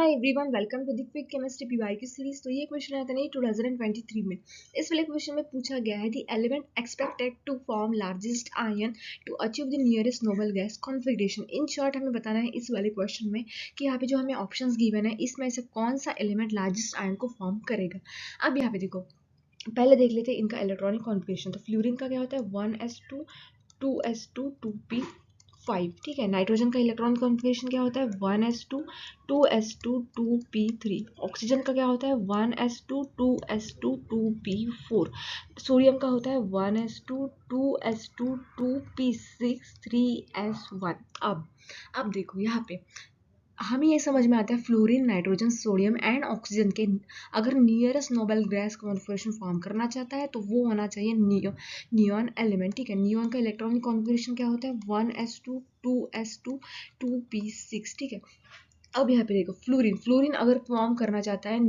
Hi everyone, welcome to the quick chemistry PY की series. तो ये क्वेश्चन आता है 2023 में। इस वाले क्वेश्चन में पूछा गया है the element expected to form largest ion to achieve the nearest noble gas configuration. In short हमें बताना है इस वाले क्वेश्चन में कि यहाँ पे जो हमें ऑप्शंस गिवन है इसमें से कौन सा एलिमेंट लार्जेस्ट आयन को फॉर्म करेगा। अब यहाँ पे देखो, पहले देख लेते हैं इनका इलेक्ट्रॉनिक कॉन्फिगरेशन। तो फ्लोरीन का क्या होता है 1s2 2s2 2p5। ठीक है। नाइट्रोजन का इलेक्ट्रॉनिक कॉन्फिगरेशन क्या होता है 1s2 2s2 2p3। ऑक्सीजन का क्या होता है 1s2 2s2 2p4। सोडियम का होता है 1s2 2s2 2p6 3s1। अब देखो यहाँ पे हमें ये समझ में आता है fluorine, nitrogen, sodium and oxygen के अगर nearest noble gas configuration form करना चाहता है तो वो होना चाहिए नियॉन एलिमेंट। ठीक है। नियॉन का इलेक्ट्रॉनिक कॉन्फिगरेशन क्या होता है 1s2 2s2 2p6। ठीक है। अब यहाँ पे देखो फ्लोरीन अगर फॉर्म करना चाहता है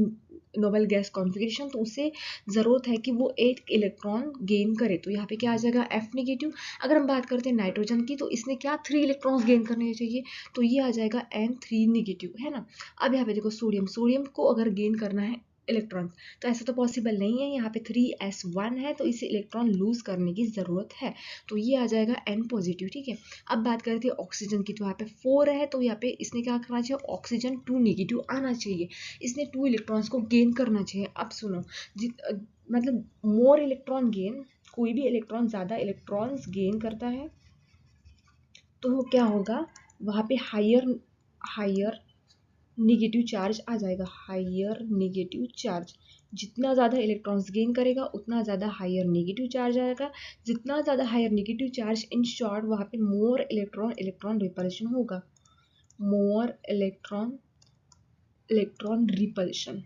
नोबल गैस कॉन्फिगरेशन तो उसे ज़रूरत है कि वो 8 इलेक्ट्रॉन गेन करे। तो यहाँ पे क्या आ जाएगा F नेगेटिव। अगर हम बात करते हैं नाइट्रोजन की तो इसने क्या 3 इलेक्ट्रॉन्स गेन करने चाहिए, तो ये आ जाएगा N3 नेगेटिव, है ना। अब यहाँ पे देखो सोडियम को अगर गेन करना है इलेक्ट्रॉन तो ऐसा तो पॉसिबल नहीं है। यहाँ पे 3s1 है तो इसे इलेक्ट्रॉन लूज करने की ज़रूरत है, तो ये आ जाएगा N पॉजिटिव। ठीक है। अब बात करते हैं ऑक्सीजन की, तो यहाँ पे 4 है तो यहाँ पे इसने क्या करना चाहिए ऑक्सीजन 2 नेगेटिव आना चाहिए, इसने 2 इलेक्ट्रॉन्स को गेन करना चाहिए। अब सुनो, मतलब मोर इलेक्ट्रॉन गेन, कोई भी इलेक्ट्रॉन ज़्यादा इलेक्ट्रॉन्स गेन करता है तो क्या होगा वहाँ पे हायर निगेटिव चार्ज आ जाएगा। हायर निगेटिव चार्ज, जितना ज़्यादा इलेक्ट्रॉन्स गेन करेगा उतना ज़्यादा हायर निगेटिव चार्ज आएगा। जितना ज़्यादा higher negative charge, in short वहाँ पे मोर इलेक्ट्रॉन रिपल्शन होगा। More electron repulsion.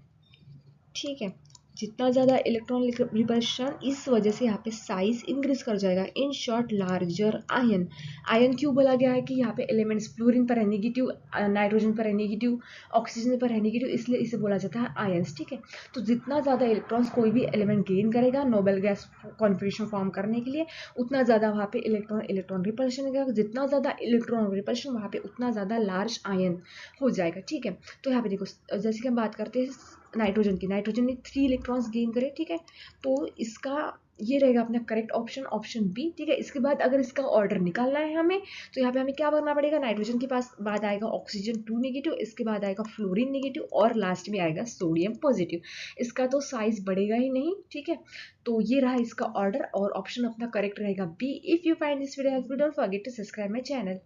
ठीक है। जितना ज़्यादा इलेक्ट्रॉन रिपल्शन, इस वजह से यहाँ पे साइज इंक्रीज कर जाएगा। इन शॉर्ट लार्जर आयन क्यों बोला गया है कि यहाँ पे एलिमेंट्स फ्लोरीन पर है नेगेटिव, नाइट्रोजन पर है नेगेटिव, ऑक्सीजन पर है नेगेटिव, इसलिए इसे बोला जाता है आयंस। ठीक है। तो जितना ज़्यादा इलेक्ट्रॉन्स कोई भी एलिमेंट गेन करेगा नोबेल गैस कॉन्फिगरेशन फॉर्म करने के लिए, उतना ज़्यादा वहाँ पे इलेक्ट्रॉन रिपल्शन होगा। जितना ज़्यादा इलेक्ट्रॉन रिपल्शन वहाँ पे उतना ज़्यादा लार्ज आयन हो जाएगा। ठीक है। तो यहाँ पे देखो, जैसे कि हम बात करते हैं नाइट्रोजन ने 3 इलेक्ट्रॉन्स गेन करे। ठीक है। तो इसका ये रहेगा अपना करेक्ट ऑप्शन बी। ठीक है। इसके बाद अगर इसका ऑर्डर निकालना है हमें तो यहाँ पे हमें क्या करना पड़ेगा, नाइट्रोजन के पास बाद आएगा ऑक्सीजन 2 नेगेटिव, इसके बाद आएगा फ्लोरीन नेगेटिव और लास्ट में आएगा सोडियम पॉजिटिव। इसका तो साइज बढ़ेगा ही नहीं। ठीक है। तो ये रहा इसका ऑर्डर और ऑप्शन अपना करेक्ट रहेगा B. If you find this video helpful don't forget to subscribe my channel.